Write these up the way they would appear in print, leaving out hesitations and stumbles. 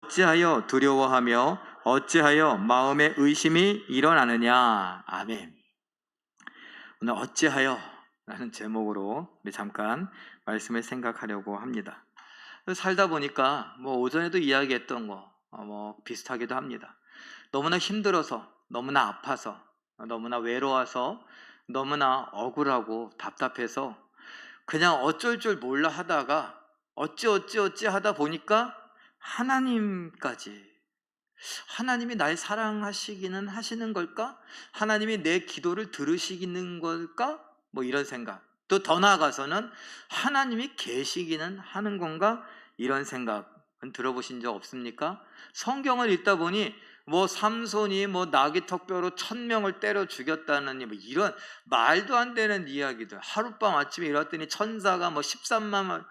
어찌하여 두려워하며 어찌하여 마음에 의심이 일어나느냐. 아멘. 오늘 어찌하여 라는 제목으로 우리 잠깐 말씀을 생각하려고 합니다. 살다 보니까 오전에도 이야기했던 거 비슷하기도 합니다. 너무나 힘들어서, 너무나 아파서, 너무나 외로워서, 너무나 억울하고 답답해서 그냥 어쩔 줄 몰라 하다가 어찌 하다 보니까 하나님이 날 사랑하시기는 하시는 걸까? 하나님이 내 기도를 들으시기는 걸까? 이런 생각. 또 더 나아가서는 하나님이 계시기는 하는 건가? 이런 생각은 들어보신 적 없습니까? 성경을 읽다 보니 삼손이 나귀 턱뼈로 1000명을 때려 죽였다는 이런 말도 안 되는 이야기들. 하룻밤 아침에 일어났더니 천사가 13만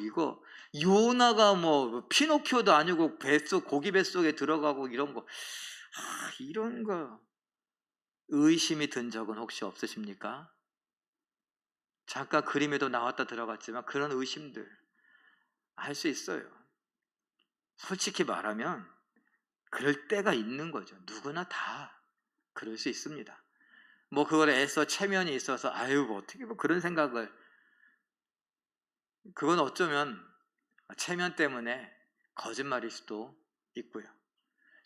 이거 요나가 피노키오도 아니고 고기 뱃속에 들어가고 이런 거. 이런 거 의심이 든 적은 혹시 없으십니까? 잠깐 그림에도 나왔다 들어갔지만 그런 의심들 할 수 있어요. 솔직히 말하면 그럴 때가 있는 거죠. 누구나 다 그럴 수 있습니다. 그걸 애써 체면이 있어서 어떻게 그런 생각을, 그건 어쩌면 체면 때문에 거짓말일 수도 있고요.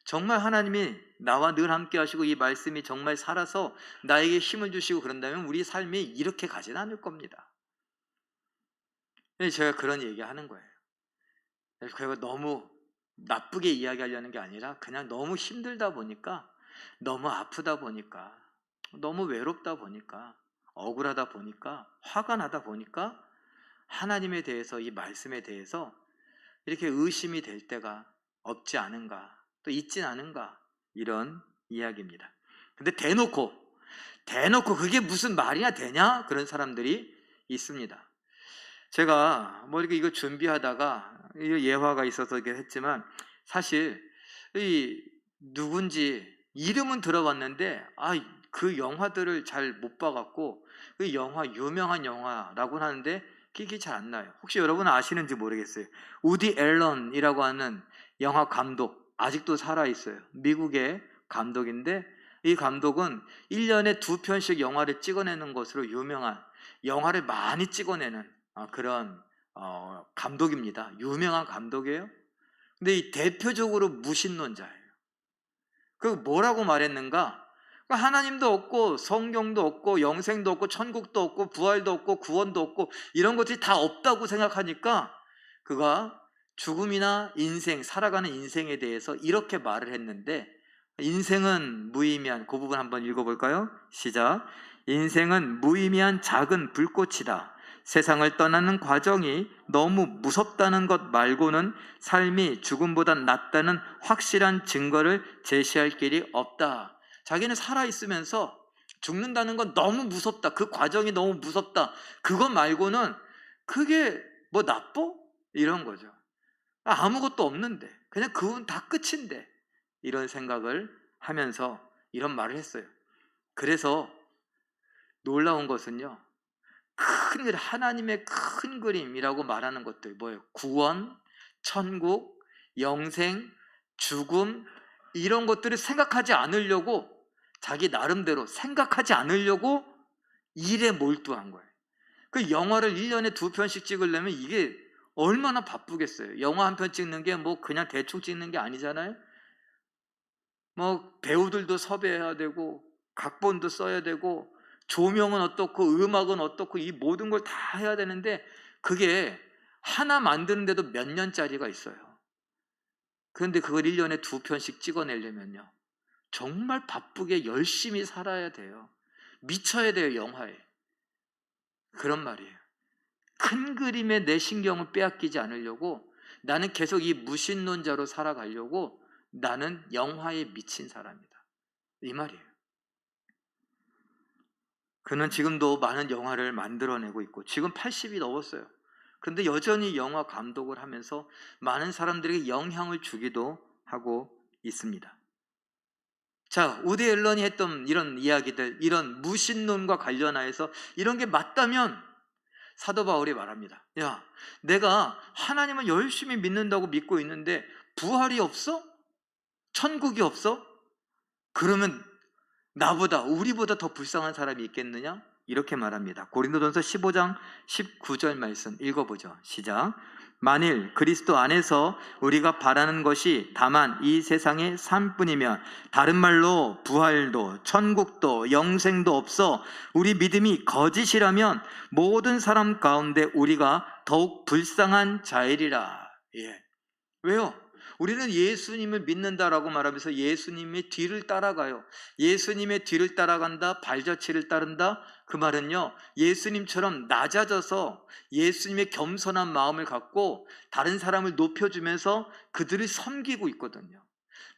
정말 하나님이 나와 늘 함께 하시고 이 말씀이 정말 살아서 나에게 힘을 주시고 그런다면 우리 삶이 이렇게 가진 않을 겁니다. 제가 그런 얘기하는 거예요. 그리고 너무 나쁘게 이야기하려는 게 아니라 그냥 너무 힘들다 보니까, 너무 아프다 보니까, 너무 외롭다 보니까, 억울하다 보니까, 화가 나다 보니까 하나님에 대해서, 이 말씀에 대해서 이렇게 의심이 될 때가 없지 않은가, 또 있진 않은가, 이런 이야기입니다. 근데 대놓고 그게 무슨 말이나 되냐? 그런 사람들이 있습니다. 제가 이렇게 이거 준비하다가 예화가 있어서 이렇게 했지만, 사실 누군지 이름은 들어봤는데 그 영화들을 잘 못 봐갖고, 그 영화 유명한 영화라고 하는데 기억이 잘 안 나요. 혹시 여러분 아시는지 모르겠어요. 우디 앨런이라고 하는 영화 감독, 아직도 살아있어요. 미국의 감독인데, 이 감독은 1년에 2편씩 영화를 찍어내는 것으로 유명한, 영화를 많이 찍어내는 그런 감독입니다. 유명한 감독이에요. 근데 이 대표적으로 무신론자예요. 그 뭐라고 말했는가? 하나님도 없고 성경도 없고 영생도 없고 천국도 없고 부활도 없고 구원도 없고 이런 것들이 다 없다고 생각하니까 그가 죽음이나 인생, 살아가는 인생에 대해서 이렇게 말을 했는데, 인생은 무의미한, 그 부분 한번 읽어볼까요? 시작. 인생은 무의미한 작은 불꽃이다. 세상을 떠나는 과정이 너무 무섭다는 것 말고는 삶이 죽음보단 낫다는 확실한 증거를 제시할 길이 없다. 자기는 살아있으면서 죽는다는 건 너무 무섭다, 그 과정이 너무 무섭다, 그것 말고는 그게 나빠? 이런 거죠. 아무것도 없는데, 그냥 그건 다 끝인데, 이런 생각을 하면서 이런 말을 했어요. 그래서 놀라운 것은요, 하나님의 큰 그림이라고 말하는 것들, 뭐예요? 구원, 천국, 영생, 죽음, 이런 것들을 생각하지 않으려고, 자기 나름대로 생각하지 않으려고 일에 몰두한 거예요. 그 영화를 1년에 2편씩 찍으려면 이게 얼마나 바쁘겠어요. 영화 한 편 찍는 게 그냥 대충 찍는 게 아니잖아요. 배우들도 섭외해야 되고, 각본도 써야 되고, 조명은 어떻고, 음악은 어떻고, 이 모든 걸 다 해야 되는데, 그게 하나 만드는데도 몇 년짜리가 있어요. 그런데 그걸 1년에 2편씩 찍어내려면요, 정말 바쁘게 열심히 살아야 돼요. 미쳐야 돼요, 영화에. 그런 말이에요. 큰 그림에 내 신경을 빼앗기지 않으려고, 나는 계속 이 무신론자로 살아가려고 나는 영화에 미친 사람이다, 이 말이에요. 그는 지금도 많은 영화를 만들어내고 있고, 지금 80이 넘었어요. 그런데 여전히 영화 감독을 하면서 많은 사람들에게 영향을 주기도 하고 있습니다. 자, 우디 앨런이 했던 이런 이야기들, 이런 무신론과 관련하여서 이런 게 맞다면 사도 바울이 말합니다. 야, 내가 하나님을 열심히 믿는다고 믿고 있는데 부활이 없어? 천국이 없어? 그러면 나보다, 우리보다 더 불쌍한 사람이 있겠느냐? 이렇게 말합니다. 고린도전서 15장 19절 말씀 읽어보죠. 시작. 만일 그리스도 안에서 우리가 바라는 것이 다만 이 세상의 삶뿐이면, 다른 말로 부활도 천국도 영생도 없어 우리 믿음이 거짓이라면 모든 사람 가운데 우리가 더욱 불쌍한 자이리라. 예. 왜요? 우리는 예수님을 믿는다라고 말하면서 예수님의 뒤를 따라가요. 예수님의 뒤를 따라간다, 발자취를 따른다. 그 말은요, 예수님처럼 낮아져서 예수님의 겸손한 마음을 갖고 다른 사람을 높여주면서 그들을 섬기고 있거든요.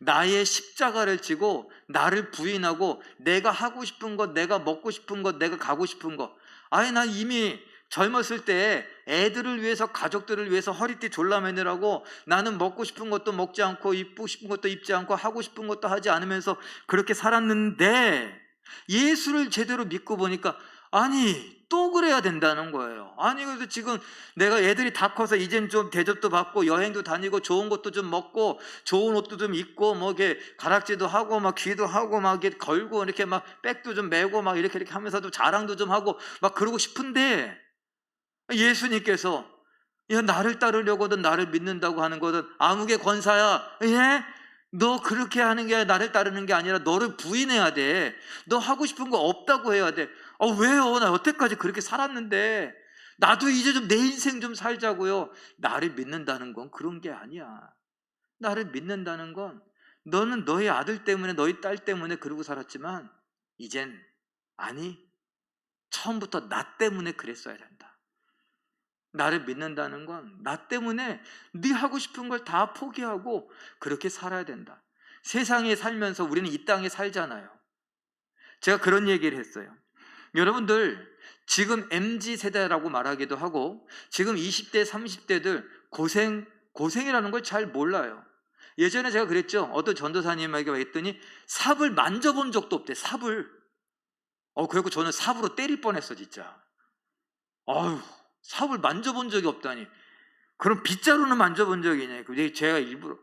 나의 십자가를 지고 나를 부인하고 내가 하고 싶은 것, 내가 먹고 싶은 것, 내가 가고 싶은 것. 아예 난 이미 젊었을 때 애들을 위해서, 가족들을 위해서 허리띠 졸라매느라고 나는 먹고 싶은 것도 먹지 않고 입고 싶은 것도 입지 않고 하고 싶은 것도 하지 않으면서 그렇게 살았는데, 예수를 제대로 믿고 보니까 아니 또 그래야 된다는 거예요. 아니 그래서 지금 내가 애들이 다 커서 이젠 좀 대접도 받고 여행도 다니고 좋은 것도 좀 먹고 좋은 옷도 좀 입고 뭐 이렇게 가락지도 하고 막 귀도 하고 막 이렇게 걸고 이렇게 막 백도 좀 메고 막 이렇게 하면서도 자랑도 좀 하고 막 그러고 싶은데, 예수님께서 야, 나를 따르려거든 나를 믿는다고 하는 거든 암흑의 권사야, 예? 너 그렇게 하는 게 나를 따르는 게 아니라 너를 부인해야 돼. 너 하고 싶은 거 없다고 해야 돼. 왜요? 나 여태까지 그렇게 살았는데 나도 이제 좀 내 인생 좀 살자고요. 나를 믿는다는 건 그런 게 아니야. 나를 믿는다는 건 너는 너희 아들 때문에 너희 딸 때문에 그러고 살았지만 이젠 아니, 처음부터 나 때문에 그랬어야 된다. 나를 믿는다는 건 나 때문에 네 하고 싶은 걸 다 포기하고 그렇게 살아야 된다. 세상에 살면서 우리는 이 땅에 살잖아요. 제가 그런 얘기를 했어요. 여러분들 지금 MZ세대라고 말하기도 하고 지금 20대 30대들 고생이라는 걸 잘 몰라요. 예전에 제가 그랬죠. 어떤 전도사님에게 했더니 삽을 만져본 적도 없대. 삽을. 그리고 저는 삽으로 때릴 뻔했어 진짜. 아유, 삽을 만져본 적이 없다니. 그럼 빗자루는 만져본 적이 있냐? 제가 일부러.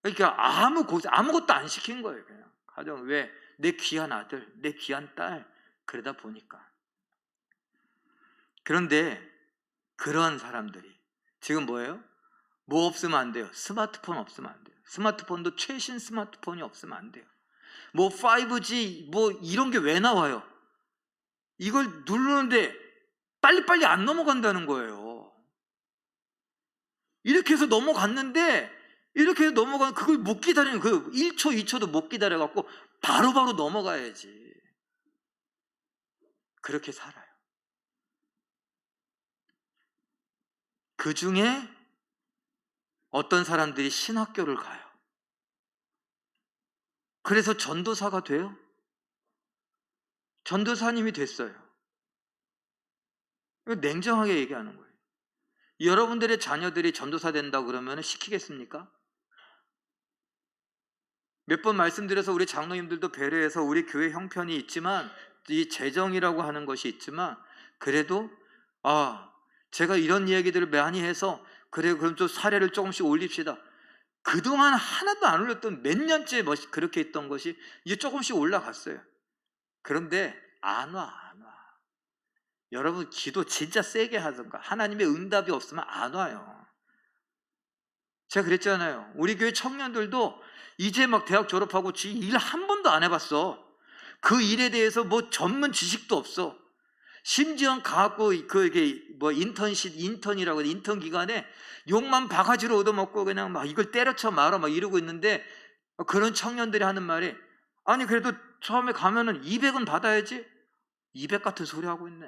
그러니까 아무것도 안 시킨 거예요. 그냥 가정. 왜? 내 귀한 아들, 내 귀한 딸. 그러다 보니까. 그런데 그런 사람들이 지금 뭐예요? 뭐 없으면 안 돼요? 스마트폰 없으면 안 돼요. 스마트폰도 최신 스마트폰이 없으면 안 돼요. 뭐 5G 뭐 이런 게 왜 나와요? 이걸 누르는데 빨리빨리 안 넘어간다는 거예요. 이렇게 해서 넘어갔는데, 이렇게 해서 넘어가는 그걸 못 기다리는, 그 1초 2초도 못 기다려갖고 바로바로 넘어가야지. 그렇게 살아요. 그 중에 어떤 사람들이 신학교를 가요. 그래서 전도사가 돼요. 전도사님이 됐어요. 냉정하게 얘기하는 거예요. 여러분들의 자녀들이 전도사 된다고 그러면 시키겠습니까? 몇 번 말씀드려서 우리 장로님들도 배려해서 우리 교회 형편이 있지만, 이 재정이라고 하는 것이 있지만, 그래도 제가 이런 이야기들을 많이 해서 그래 그럼 좀 사례를 조금씩 올립시다. 그동안 하나도 안 올렸던, 몇 년째 그렇게 했던 것이 이제 조금씩 올라갔어요. 그런데 안 와. 여러분 기도 진짜 세게 하던가. 하나님의 응답이 없으면 안 와요. 제가 그랬잖아요. 우리 교회 청년들도 이제 막 대학 졸업하고 일 한 번도 안 해봤어. 그 일에 대해서 뭐 전문 지식도 없어. 심지어 가고 이게 뭐 인턴이라고 해. 인턴 기간에 욕만 바가지로 얻어먹고 그냥 막 이걸 때려쳐 말아 막 이러고 있는데, 그런 청년들이 하는 말이, 아니 그래도 처음에 가면은 200은 받아야지. 200 같은 소리 하고 있네.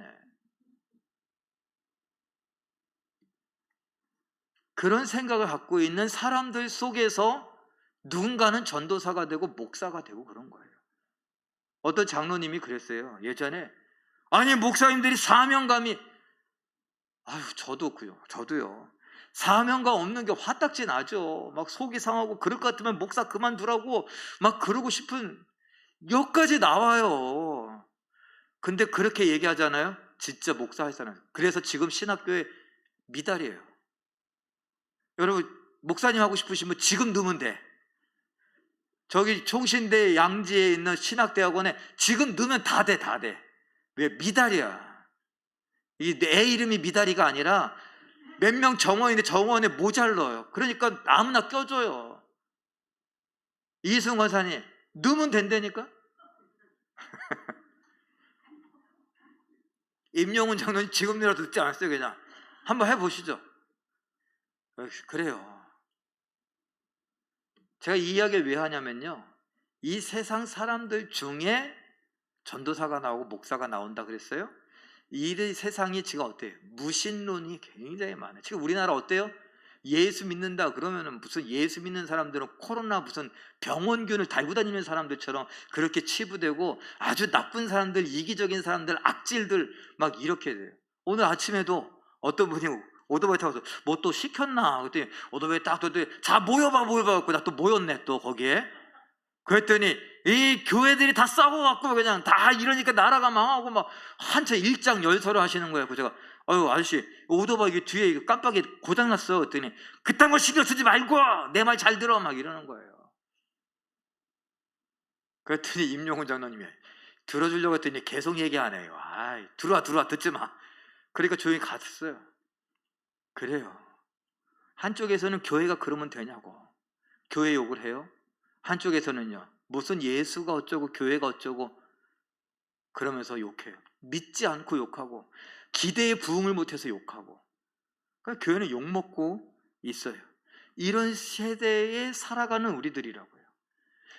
그런 생각을 갖고 있는 사람들 속에서 누군가는 전도사가 되고 목사가 되고 그런 거예요. 어떤 장로님이 그랬어요. 예전에 아니 목사님들이 사명감이, 저도요. 사명감 없는 게 화딱지 나죠. 막 속이 상하고 그럴 것 같으면 목사 그만두라고 막 그러고 싶은 여기까지 나와요. 근데 그렇게 얘기하잖아요. 진짜 목사 할 사람. 그래서 지금 신학교에 미달이에요. 여러분 목사님 하고 싶으시면 지금 넣으면 돼. 저기 총신대 양지에 있는 신학대학원에 지금 넣으면 다 돼, 다 돼. 왜? 미달이야. 이 내 이름이 미달이가 아니라 몇 명 정원인데 정원에 모자라요. 그러니까 아무나 껴줘요. 이승 권사님 넣으면 된다니까. 임용훈 장로님 지금이라도 듣지 않았어요? 그냥 한번 해보시죠. 그래요. 제가 이 이야기를 왜 하냐면요, 이 세상 사람들 중에 전도사가 나오고 목사가 나온다 그랬어요. 이 세상이 지금 어때요? 무신론이 굉장히 많아요. 지금 우리나라 어때요? 예수 믿는다 그러면은 무슨 예수 믿는 사람들은 코로나 무슨 병원균을 달고 다니는 사람들처럼 그렇게 치부되고, 아주 나쁜 사람들, 이기적인 사람들, 악질들 막 이렇게 돼요. 오늘 아침에도 어떤 분이 오토바이 타고서 뭐 또 시켰나 그랬더니 오토바이 딱 떴더니 자 모여봐 갖고 나 또 모였네 또 거기에. 그랬더니 이 교회들이 다 싸워갖고 그냥 다 이러니까 나라가 망하고 막 한참 일장열설을 하시는 거예요. 그래서 제가 아유 아저씨 오토바이 뒤에 깜빡이 고장났어 그랬더니 그딴 거 신경 쓰지 말고 내 말 잘 들어 막 이러는 거예요. 그랬더니 임용훈 장로님이 들어주려고 했더니 계속 얘기하네요. 아이 들어와 듣지 마. 그러니까 조용히 갔어요. 그래요. 한쪽에서는 교회가 그러면 되냐고 교회 욕을 해요. 한쪽에서는요 무슨 예수가 어쩌고 교회가 어쩌고 그러면서 욕해요. 믿지 않고 욕하고 기대에 부응을 못해서 욕하고. 그러니까 교회는 욕먹고 있어요. 이런 세대에 살아가는 우리들이라고요.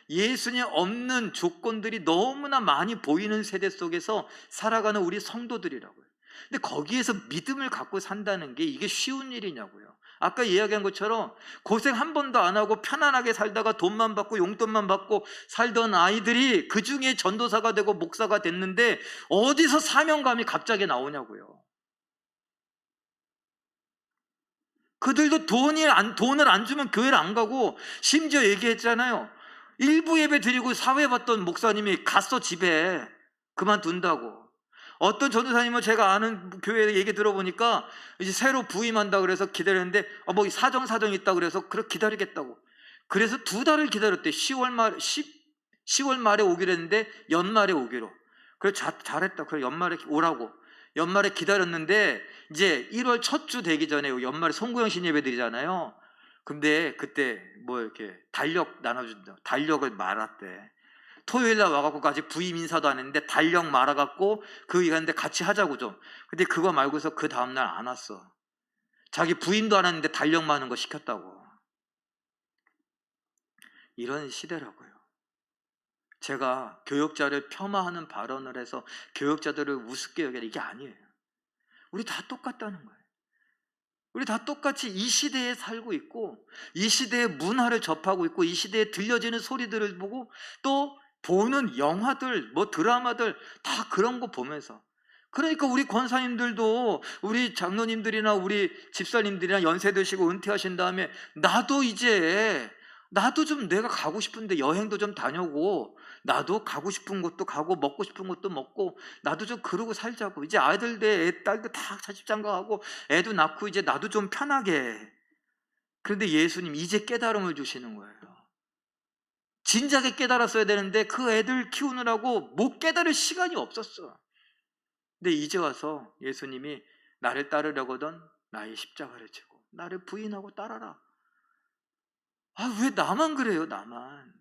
예수님 없는 조건들이 너무나 많이 보이는 세대 속에서 살아가는 우리 성도들이라고요. 근데 거기에서 믿음을 갖고 산다는 게 이게 쉬운 일이냐고요. 아까 이야기한 것처럼 고생 한 번도 안 하고 편안하게 살다가 돈만 받고 용돈만 받고 살던 아이들이 그 중에 전도사가 되고 목사가 됐는데 어디서 사명감이 갑자기 나오냐고요. 그들도 돈을 안 주면 교회를 안 가고, 심지어 얘기했잖아요. 일부 예배 드리고 사회 받던 목사님이 갔어 집에 그만둔다고. 어떤 전도사님은 제가 아는 교회 얘기 들어보니까 이제 새로 부임한다 그래서 기다렸는데 뭐 사정이 있다 그래서 그렇게 기다리겠다고. 그래서 2달을 기다렸대. 10월 말에 오기로 했는데 연말에 오기로. 그래서 잘했다. 그래 연말에 오라고. 연말에 기다렸는데 이제 1월 첫 주 되기 전에 연말에 송구영신 예배 드리잖아요. 근데 그때 뭐 이렇게 달력 나눠준다. 달력을 말았대. 토요일날 와갖고 아직 부임 인사도 안 했는데 달력 말아갖고 그 얘기하는데 같이 하자고 좀. 근데 그거 말고서 그 다음날 안 왔어. 자기 부임도 안 했는데 달력 마는 거 시켰다고. 이런 시대라고요. 제가 교역자를 폄하하는 발언을 해서 교역자들을 우습게 여기라 이게 아니에요. 우리 다 똑같다는 거예요. 우리 다 똑같이 이 시대에 살고 있고 이 시대의 문화를 접하고 있고 이 시대에 들려지는 소리들을 보고 또 보는 영화들 뭐 드라마들 다 그런 거 보면서, 그러니까 우리 권사님들도 우리 장로님들이나 우리 집사님들이나 연세 드시고 은퇴하신 다음에 나도 좀 내가 가고 싶은데 여행도 좀 다녀오고 나도 가고 싶은 곳도 가고 먹고 싶은 것도 먹고 나도 좀 그러고 살자고. 이제 아이들 딸도 다 자취장가 가고 애도 낳고 이제 나도 좀 편하게. 그런데 예수님 이제 깨달음을 주시는 거예요. 진작에 깨달았어야 되는데 그 애들 키우느라고 못 깨달을 시간이 없었어. 근데 이제 와서 예수님이 나를 따르려거든 나의 십자가를 지고 나를 부인하고 따라라. 아, 왜 나만 그래요? 나만.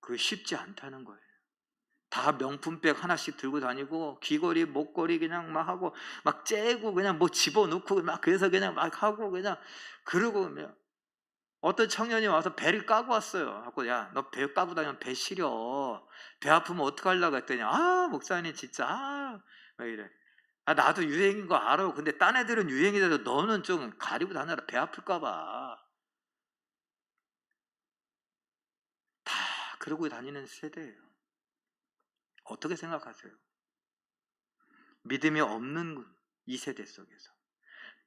그거 쉽지 않다는 거예요. 다 명품백 하나씩 들고 다니고 귀걸이 목걸이 그냥 막 하고 막 째고 그냥 뭐 집어넣고 막 그래서 그냥 막 하고 그냥 그러고. 어떤 청년이 와서 배를 까고 왔어요. 하고 야 너 배 까고 다니면 배 시려. 배 아프면 어떡하려고 했더니 아 목사님 진짜 막 이래. 아 나도 유행인 거 알아. 근데 딴 애들은 유행이라도 너는 좀 가리고 다녀라. 배 아플까 봐. 다 그러고 다니는 세대예요. 어떻게 생각하세요? 믿음이 없는 이 세대 속에서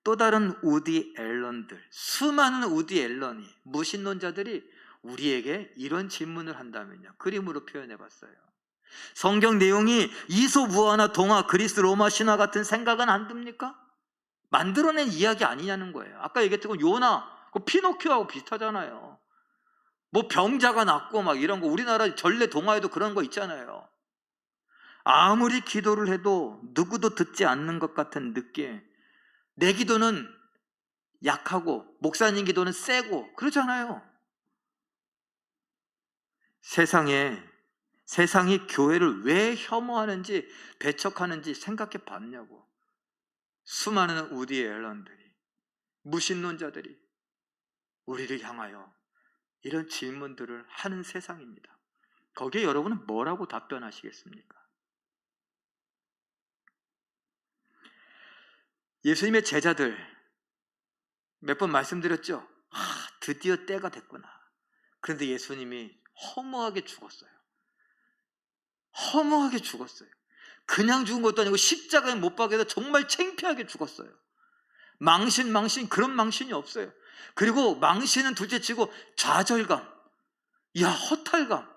또 다른 우디 앨런들, 수많은 우디 앨런이 무신론자들이 우리에게 이런 질문을 한다면요, 그림으로 표현해 봤어요. 성경 내용이 이솝우화나 동화, 그리스 로마 신화 같은 생각은 안 듭니까? 만들어낸 이야기 아니냐는 거예요. 아까 얘기했던 요나, 그 피노키오하고 비슷하잖아요. 뭐 병자가 낫고 막 이런 거, 우리나라 전래 동화에도 그런 거 있잖아요. 아무리 기도를 해도 누구도 듣지 않는 것 같은 느낌. 내 기도는 약하고 목사님 기도는 세고 그러잖아요. 세상이 교회를 왜 혐오하는지 배척하는지 생각해 봤냐고. 수많은 우디 앨런들이, 무신론자들이 우리를 향하여 이런 질문들을 하는 세상입니다. 거기에 여러분은 뭐라고 답변하시겠습니까? 예수님의 제자들 몇 번 말씀드렸죠? 드디어 때가 됐구나. 그런데 예수님이 허무하게 죽었어요. 허무하게 죽었어요. 그냥 죽은 것도 아니고 십자가에 못 박혀서 정말 창피하게 죽었어요. 망신 그런 망신이 없어요. 그리고 망신은 둘째치고 좌절감, 허탈감,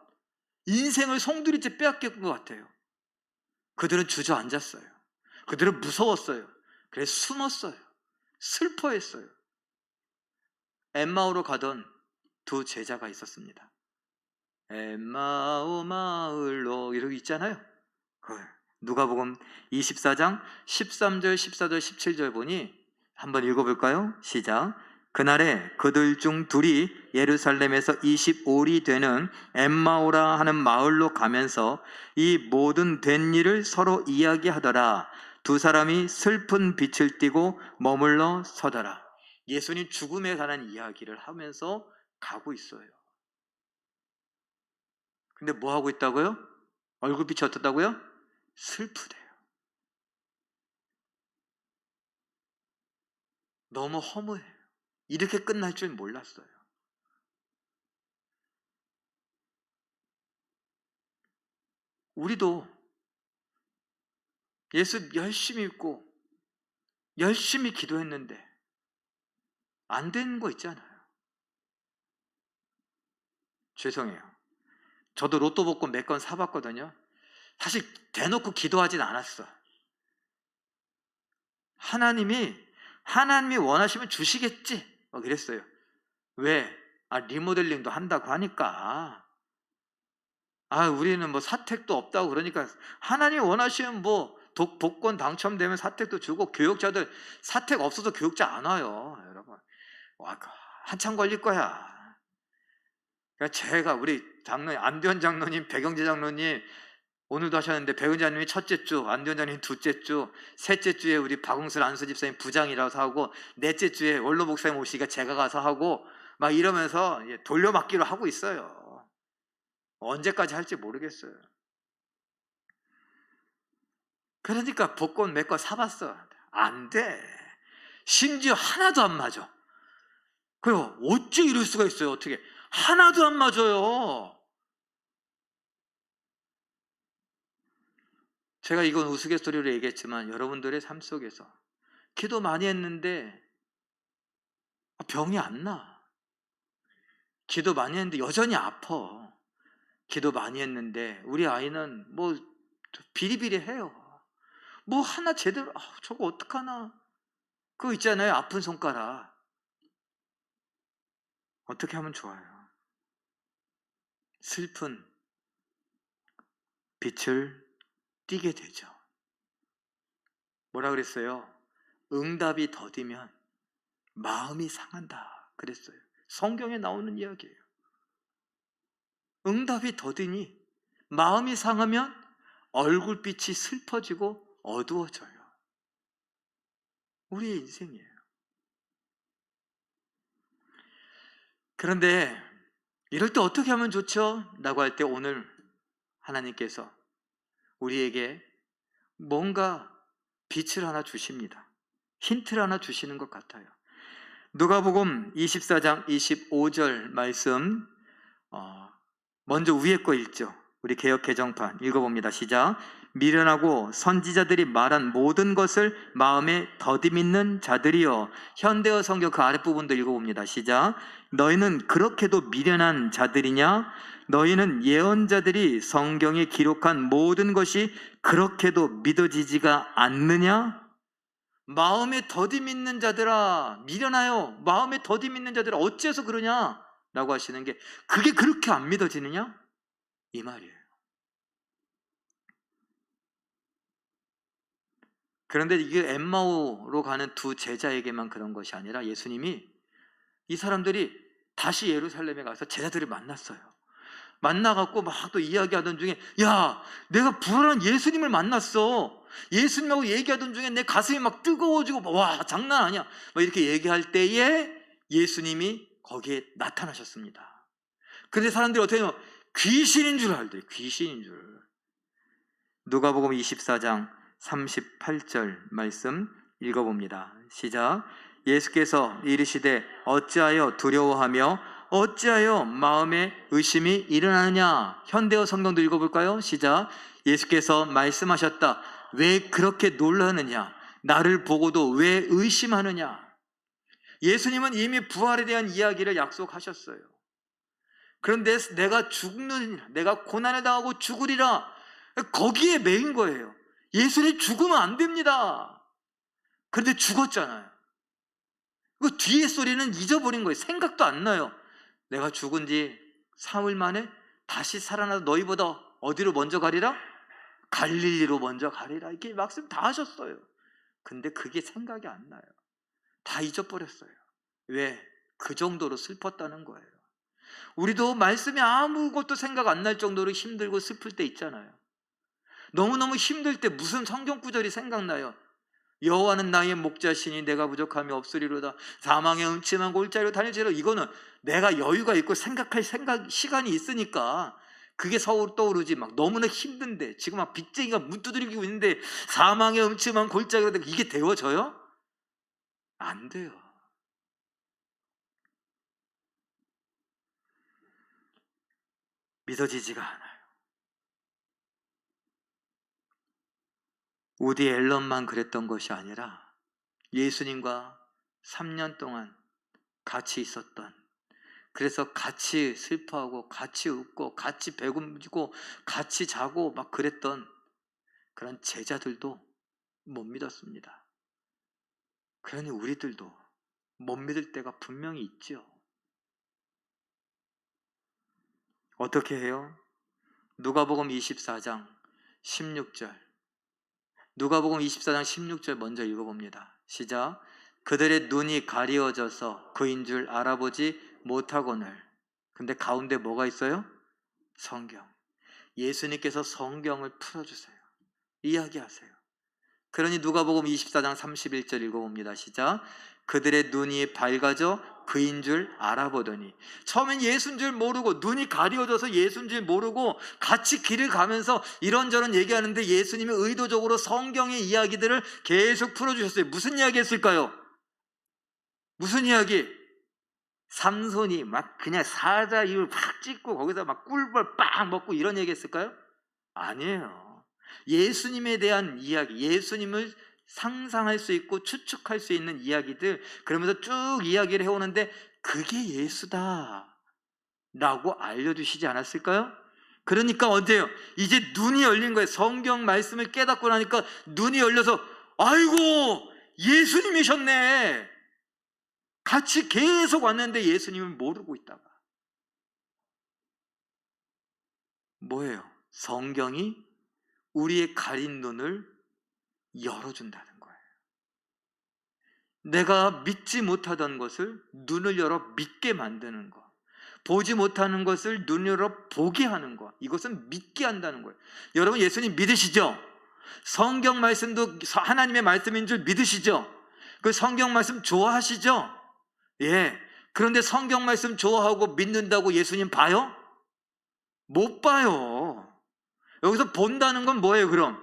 인생을 송두리째 빼앗긴 것 같아요. 그들은 주저앉았어요. 그들은 무서웠어요. 그래서 숨었어요. 슬퍼했어요. 엠마오로 가던 두 제자가 있었습니다. 엠마오 마을로 이러고 있잖아요. 누가복음 24장 13절, 14절, 17절 보니 한번 읽어볼까요? 시작. 그날에 그들 중 둘이 예루살렘에서 25리 되는 엠마오라 하는 마을로 가면서 이 모든 된 일을 서로 이야기하더라. 두 사람이 슬픈 빛을 띠고 머물러 서더라. 예수님 죽음에 관한 이야기를 하면서 가고 있어요. 근데 뭐 하고 있다고요? 얼굴빛이 어떻다고요? 슬프대요. 너무 허무해요. 이렇게 끝날 줄 몰랐어요. 우리도 예수 열심히 믿고 열심히 기도했는데 안 되는 거 있잖아요. 죄송해요. 저도 로또 복권 몇 건 사봤거든요. 사실 대놓고 기도하진 않았어. 하나님이 원하시면 주시겠지 그랬어요. 왜? 리모델링도 한다고 하니까. 우리는 뭐 사택도 없다고 그러니까 하나님이 원하시면 뭐 복권 당첨되면 사택도 주고, 교육자들 사택 없어서 교육자 안 와요. 여러분, 한참 걸릴 거야. 그러니까 제가 우리 장로님, 안대원 장로님, 백영재 장로님 오늘도 하셨는데, 백영재 장로님이 첫째 주, 안대원 장로님 둘째 주, 셋째 주에 우리 박웅슬 안수 집사님 부장이라서 하고, 넷째 주에 원로 목사님 오시니까 제가 가서 하고 막 이러면서 돌려막기로 하고 있어요. 언제까지 할지 모르겠어요. 그러니까 복권 몇 거 사봤어. 안 돼. 심지어 하나도 안 맞아. 그래요. 어찌 이럴 수가 있어요. 어떻게 하나도 안 맞아요. 제가 이건 우스갯소리로 얘기했지만 여러분들의 삶 속에서 기도 많이 했는데 병이 안 나. 기도 많이 했는데 여전히 아파. 기도 많이 했는데 우리 아이는 뭐 비리비리해요. 뭐 하나 제대로, 저거 어떡하나. 그거 있잖아요, 아픈 손가락. 어떻게 하면 좋아요? 슬픈 빛을 띠게 되죠. 뭐라 그랬어요? 응답이 더디면 마음이 상한다 그랬어요. 성경에 나오는 이야기예요. 응답이 더디니 마음이 상하면 얼굴빛이 슬퍼지고 어두워져요. 우리의 인생이에요. 그런데 이럴 때 어떻게 하면 좋죠? 라고 할 때 오늘 하나님께서 우리에게 뭔가 빛을 하나 주십니다. 힌트를 하나 주시는 것 같아요. 누가복음 24장 25절 말씀, 먼저 위에 거 읽죠. 우리 개역 개정판 읽어봅니다. 시작. 미련하고 선지자들이 말한 모든 것을 마음에 더디 믿는 자들이여. 현대어 성경 그 아랫부분도 읽어봅니다. 시작. 너희는 그렇게도 미련한 자들이냐? 너희는 예언자들이 성경에 기록한 모든 것이 그렇게도 믿어지지가 않느냐? 마음에 더디 믿는 자들아 미련하여 마음에 더디 믿는 자들아 어째서 그러냐 라고 하시는 게, 그게 그렇게 안 믿어지느냐 이 말이에요. 그런데 이게 엠마오로 가는 두 제자에게만 그런 것이 아니라 예수님이 이 사람들이 다시 예루살렘에 가서 제자들을 만났어요. 만나갖고 막 또 이야기하던 중에, 야, 내가 부활한 예수님을 만났어. 예수님하고 얘기하던 중에 내 가슴이 막 뜨거워지고, 와, 장난 아니야. 막 이렇게 얘기할 때에 예수님이 거기에 나타나셨습니다. 근데 사람들이 어떻게 하면 귀신인 줄 알더래. 귀신인 줄. 누가복음 24장 38절 말씀 읽어봅니다. 시작. 예수께서 이르시되 어찌하여 두려워하며 어찌하여 마음에 의심이 일어나느냐. 현대어 성경도 읽어볼까요? 시작. 예수께서 말씀하셨다. 왜 그렇게 놀라느냐. 나를 보고도 왜 의심하느냐. 예수님은 이미 부활에 대한 이야기를 약속하셨어요. 그런데 내가 죽느니라, 내가 고난을 당하고 죽으리라, 거기에 매인 거예요. 예수님 죽으면 안 됩니다. 그런데 죽었잖아요. 그 뒤에 소리는 잊어버린 거예요. 생각도 안 나요. 내가 죽은 지 사흘 만에 다시 살아나서 너희보다 어디로 먼저 가리라? 갈릴리로 먼저 가리라. 이렇게 말씀 다 하셨어요. 근데 그게 생각이 안 나요. 다 잊어버렸어요. 왜? 그 정도로 슬펐다는 거예요. 우리도 말씀이 아무것도 생각 안 날 정도로 힘들고 슬플 때 있잖아요. 너무너무 힘들 때 무슨 성경 구절이 생각나요? 여호와는 나의 목자시니 내가 부족함이 없으리로다. 사망의 음침한 골짜기로 다닐지라도. 이거는 내가 여유가 있고 생각할 시간이 있으니까 그게 서울 떠오르지. 막 너무나 힘든데 지금 막 빚쟁이가 문 두드리고 있는데 사망의 음침한 골짜기로 이게 데워져요? 안 돼요. 믿어지지가 않아요. 우디 앨런만 그랬던 것이 아니라 예수님과 3년 동안 같이 있었던, 그래서 같이 슬퍼하고 같이 웃고 같이 배고프고 같이 자고 막 그랬던 그런 제자들도 못 믿었습니다. 그러니 우리들도 못 믿을 때가 분명히 있죠. 어떻게 해요? 누가복음 24장 16절. 누가복음 24장 16절 먼저 읽어봅니다. 시작. 그들의 눈이 가리워져서 그인 줄 알아보지 못하거늘. 근데 가운데 뭐가 있어요? 성경. 예수님께서 성경을 풀어주세요. 이야기하세요. 그러니 누가복음 24장 31절 읽어봅니다. 시작. 그들의 눈이 밝아져 그인 줄 알아보더니. 처음엔 예수인 줄 모르고 눈이 가리워져서 예수인 줄 모르고 같이 길을 가면서 이런저런 얘기하는데 예수님이 의도적으로 성경의 이야기들을 계속 풀어주셨어요. 무슨 이야기 했을까요? 무슨 이야기? 삼손이 막 그냥 사자 입을 팍 찢고 거기서 막 꿀벌 빡 먹고 이런 얘기 했을까요? 아니에요. 예수님에 대한 이야기, 예수님을 상상할 수 있고 추측할 수 있는 이야기들, 그러면서 쭉 이야기를 해오는데 그게 예수다 라고 알려주시지 않았을까요? 그러니까 언제요? 이제 눈이 열린 거예요. 성경 말씀을 깨닫고 나니까 눈이 열려서 아이고 예수님이셨네. 같이 계속 왔는데 예수님을 모르고 있다가 뭐예요? 성경이 우리의 가린 눈을 열어준다는 거예요. 내가 믿지 못하던 것을 눈을 열어 믿게 만드는 거, 보지 못하는 것을 눈을 열어 보게 하는 거, 이것은 믿게 한다는 거예요. 여러분 예수님 믿으시죠? 성경 말씀도 하나님의 말씀인 줄 믿으시죠? 그 성경 말씀 좋아하시죠? 예. 그런데 성경 말씀 좋아하고 믿는다고 예수님 봐요? 못 봐요. 여기서 본다는 건 뭐예요 그럼?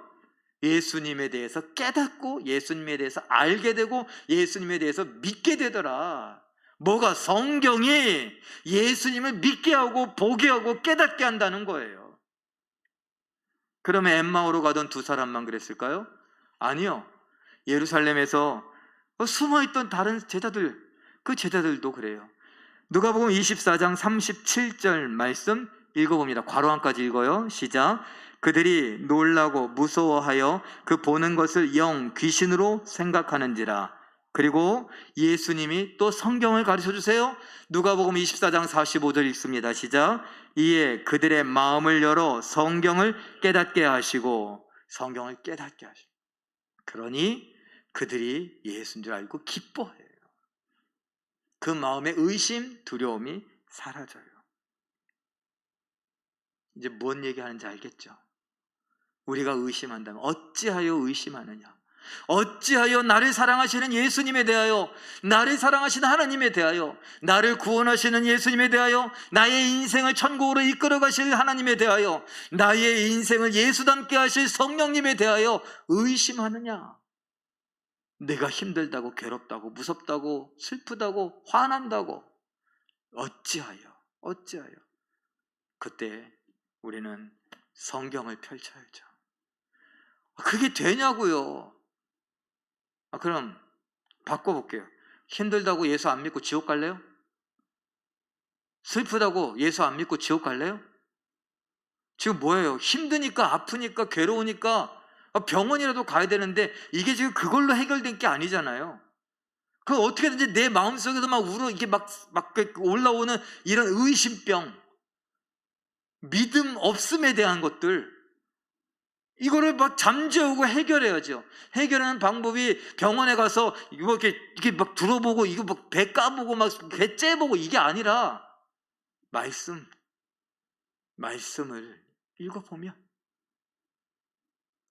예수님에 대해서 깨닫고 예수님에 대해서 알게 되고 예수님에 대해서 믿게 되더라. 뭐가? 성경이 예수님을 믿게 하고 보게 하고 깨닫게 한다는 거예요. 그러면 엠마오로 가던 두 사람만 그랬을까요? 아니요. 예루살렘에서 숨어있던 다른 제자들, 그 제자들도 그래요. 누가복음 24장 37절 말씀 읽어봅니다. 괄호 안까지 읽어요. 시작. 그들이 놀라고 무서워하여 그 보는 것을 영 귀신으로 생각하는지라. 그리고 예수님이 또 성경을 가르쳐 주세요. 누가복음 24장 45절 읽습니다. 시작. 이에 그들의 마음을 열어 성경을 깨닫게 하시고, 성경을 깨닫게 하시고, 그러니 그들이 예수인 줄 알고 기뻐해요. 그 마음의 의심, 두려움이 사라져요. 이제 뭔 얘기하는지 알겠죠? 우리가 의심한다면 어찌하여 의심하느냐? 어찌하여 나를 사랑하시는 예수님에 대하여, 나를 사랑하시는 하나님에 대하여, 나를 구원하시는 예수님에 대하여, 나의 인생을 천국으로 이끌어 가실 하나님에 대하여, 나의 인생을 예수닮게 하실 성령님에 대하여 의심하느냐? 내가 힘들다고, 괴롭다고, 무섭다고, 슬프다고, 화난다고 어찌하여 그때 우리는 성경을 펼쳐야죠. 그게 되냐고요? 그럼 바꿔볼게요. 힘들다고 예수 안 믿고 지옥 갈래요? 슬프다고 예수 안 믿고 지옥 갈래요? 지금 뭐예요? 힘드니까, 아프니까, 괴로우니까 병원이라도 가야 되는데, 이게 지금 그걸로 해결된 게 아니잖아요. 그 어떻게든지 내 마음속에서 막 이게 막 올라오는 이런 의심병, 믿음 없음에 대한 것들, 이거를 막 잠재우고 해결해야죠. 해결하는 방법이 병원에 가서 이렇게 막 들어보고, 이거 막 배 까보고, 막 배 째보고, 이게 아니라 말씀을 읽어보면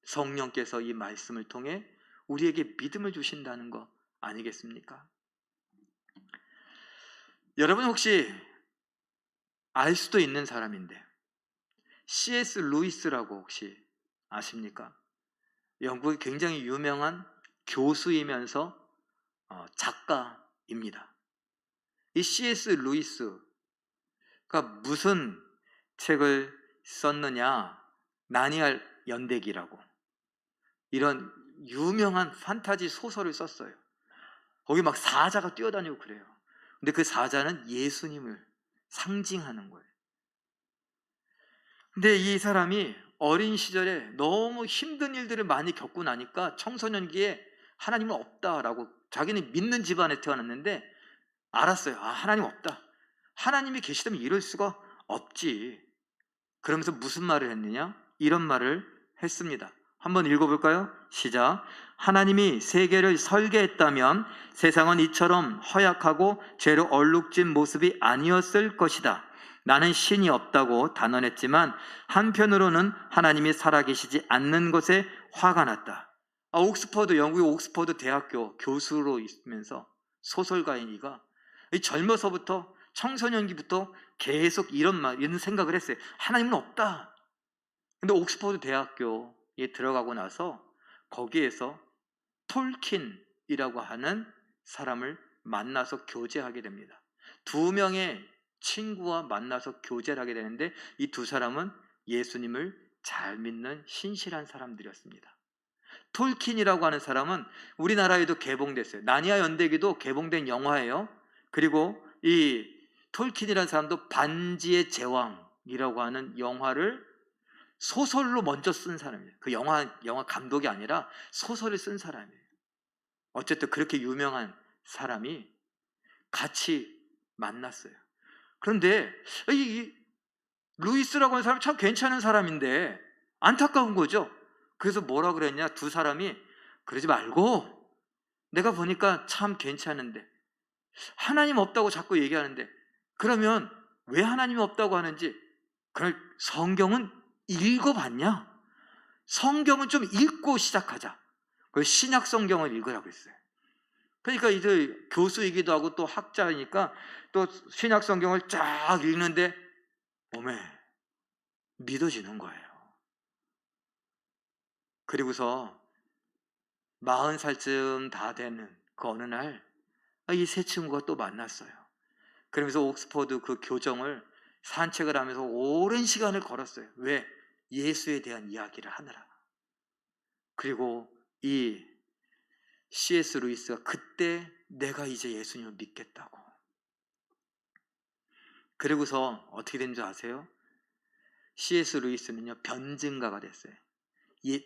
성령께서 이 말씀을 통해 우리에게 믿음을 주신다는 거 아니겠습니까? 여러분 혹시 알 수도 있는 사람인데, C.S. 루이스라고 혹시 아십니까? 영국의 굉장히 유명한 교수이면서 작가입니다. 이 C.S. 루이스가 무슨 책을 썼느냐? 나니알 연대기라고, 이런 유명한 판타지 소설을 썼어요. 거기 막 사자가 뛰어다니고 그래요. 근데 그 사자는 예수님을 상징하는 거예요. 근데 이 사람이 어린 시절에 너무 힘든 일들을 많이 겪고 나니까 청소년기에 하나님은 없다라고, 자기는 믿는 집안에 태어났는데 알았어요. 하나님 없다. 하나님이 계시다면 이럴 수가 없지. 그러면서 무슨 말을 했느냐? 이런 말을 했습니다. 한번 읽어볼까요? 시작. 하나님이 세계를 설계했다면 세상은 이처럼 허약하고 죄로 얼룩진 모습이 아니었을 것이다. 나는 신이 없다고 단언했지만 한편으로는 하나님이 살아계시지 않는 것에 화가 났다. 영국의 옥스퍼드 대학교 교수로 있으면서 소설가인 이가 젊어서부터, 청소년기부터 계속 이런 생각을 했어요. 하나님은 없다. 근데 옥스퍼드 대학교에 들어가고 나서 거기에서 톨킨이라고 하는 사람을 만나서 교제하게 됩니다. 두 명의 친구와 만나서 교제를 하게 되는데, 이 두 사람은 예수님을 잘 믿는 신실한 사람들이었습니다. 톨킨이라고 하는 사람은 우리나라에도 개봉됐어요. 나니아 연대기도 개봉된 영화예요. 그리고 이 톨킨이라는 사람도 반지의 제왕이라고 하는 영화를 소설로 먼저 쓴 사람이에요. 그 영화 감독이 아니라 소설을 쓴 사람이에요. 어쨌든 그렇게 유명한 사람이 같이 만났어요. 그런데 이 루이스라고 하는 사람이 참 괜찮은 사람인데 안타까운 거죠. 그래서 뭐라 그랬냐? 두 사람이 그러지 말고, 내가 보니까 참 괜찮은데 하나님 없다고 자꾸 얘기하는데, 그러면 왜 하나님이 없다고 하는지 그걸 성경은 읽어봤냐? 성경은 좀 읽고 시작하자. 그 신약 성경을 읽으라고 했어요. 그러니까 이제 교수이기도 하고 또 학자이니까 또 신약 성경을 쫙 읽는데 몸에 믿어지는 거예요. 그리고서 40살쯤 다 되는 그 어느 날 이 세 친구가 또 만났어요. 그러면서 옥스퍼드 그 교정을 산책을 하면서 오랜 시간을 걸었어요. 왜? 예수에 대한 이야기를 하느라. 그리고 이 C.S. 루이스가 그때 내가 이제 예수님을 믿겠다고. 그리고서 어떻게 된 줄 아세요? C.S. 루이스는요, 변증가가 됐어요.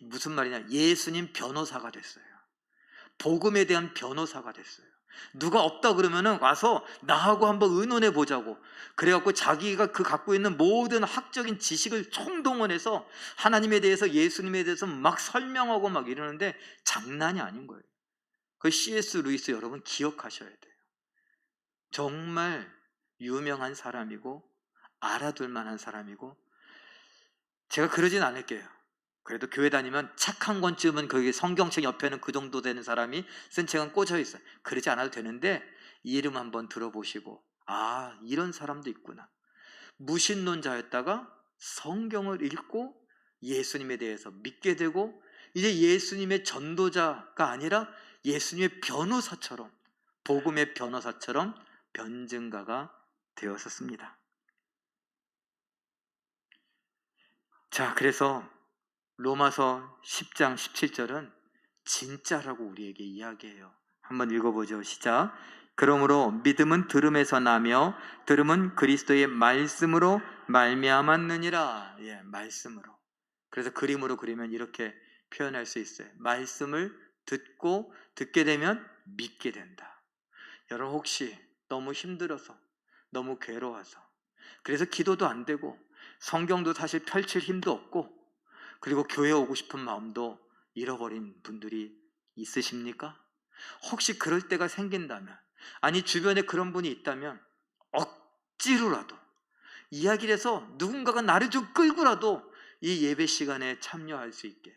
무슨 말이냐? 예수님 변호사가 됐어요. 복음에 대한 변호사가 됐어요. 누가 없다 그러면은 와서 나하고 한번 의논해 보자고. 그래갖고 자기가 그 갖고 있는 모든 학적인 지식을 총동원해서 하나님에 대해서, 예수님에 대해서 막 설명하고 막 이러는데 장난이 아닌 거예요. 그 C.S. 루이스 여러분 기억하셔야 돼요. 정말 유명한 사람이고 알아둘 만한 사람이고, 제가 그러진 않을게요. 그래도 교회 다니면 책 한 권쯤은 거기 성경책 옆에는 그 정도 되는 사람이 쓴 책은 꽂혀 있어요. 그러지 않아도 되는데 이름 한번 들어보시고, 아, 이런 사람도 있구나. 무신론자였다가 성경을 읽고 예수님에 대해서 믿게 되고, 이제 예수님의 전도자가 아니라 예수님의 변호사처럼, 복음의 변호사처럼 변증가가 되었었습니다. 자, 그래서 로마서 10장 17절은 진짜라고 우리에게 이야기해요. 한번 읽어보죠. 시작. 그러므로 믿음은 들음에서 나며 들음은 그리스도의 말씀으로 말미암았느니라. 예, 말씀으로. 그래서 그림으로 그리면 이렇게 표현할 수 있어요. 말씀을 듣고 듣게 되면 믿게 된다. 여러분 혹시 너무 힘들어서, 너무 괴로워서, 그래서 기도도 안 되고 성경도 사실 펼칠 힘도 없고, 그리고 교회 오고 싶은 마음도 잃어버린 분들이 있으십니까? 혹시 그럴 때가 생긴다면, 아니 주변에 그런 분이 있다면 억지로라도 이야기를 해서 누군가가 나를 좀 끌고라도 이 예배 시간에 참여할 수 있게,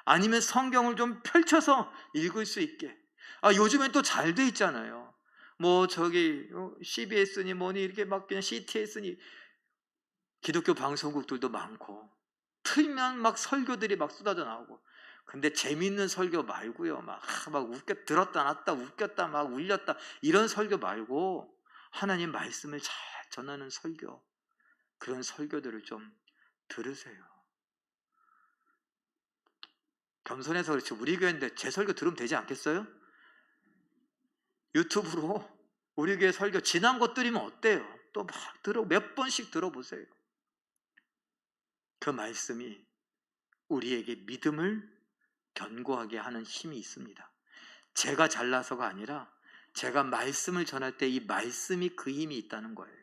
아니면 성경을 좀 펼쳐서 읽을 수 있게. 요즘엔 또 잘 돼 있잖아요. 뭐 저기 CBS니 뭐니 이렇게 막 그냥 CTS니 기독교 방송국들도 많고, 틀면 막 설교들이 막 쏟아져 나오고. 근데 재미있는 설교 말고요, 막 웃겨, 들었다 놨다 웃겼다 막 울렸다 이런 설교 말고 하나님 말씀을 잘 전하는 설교, 그런 설교들을 좀 들으세요. 겸손해서 그렇지 우리 교회인데 제 설교 들으면 되지 않겠어요? 유튜브로 우리 교회 설교 지난 것들이면 어때요? 또 막 몇 번씩 들어보세요. 그 말씀이 우리에게 믿음을 견고하게 하는 힘이 있습니다. 제가 잘나서가 아니라 제가 말씀을 전할 때 이 말씀이 그 힘이 있다는 거예요.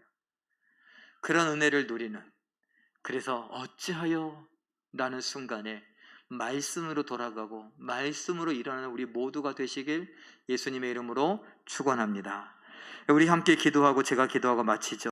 그런 은혜를 누리는, 그래서 어찌하여 나는 순간에 말씀으로 돌아가고 말씀으로 일어나는 우리 모두가 되시길 예수님의 이름으로 축원합니다. 우리 함께 기도하고 제가 기도하고 마치죠.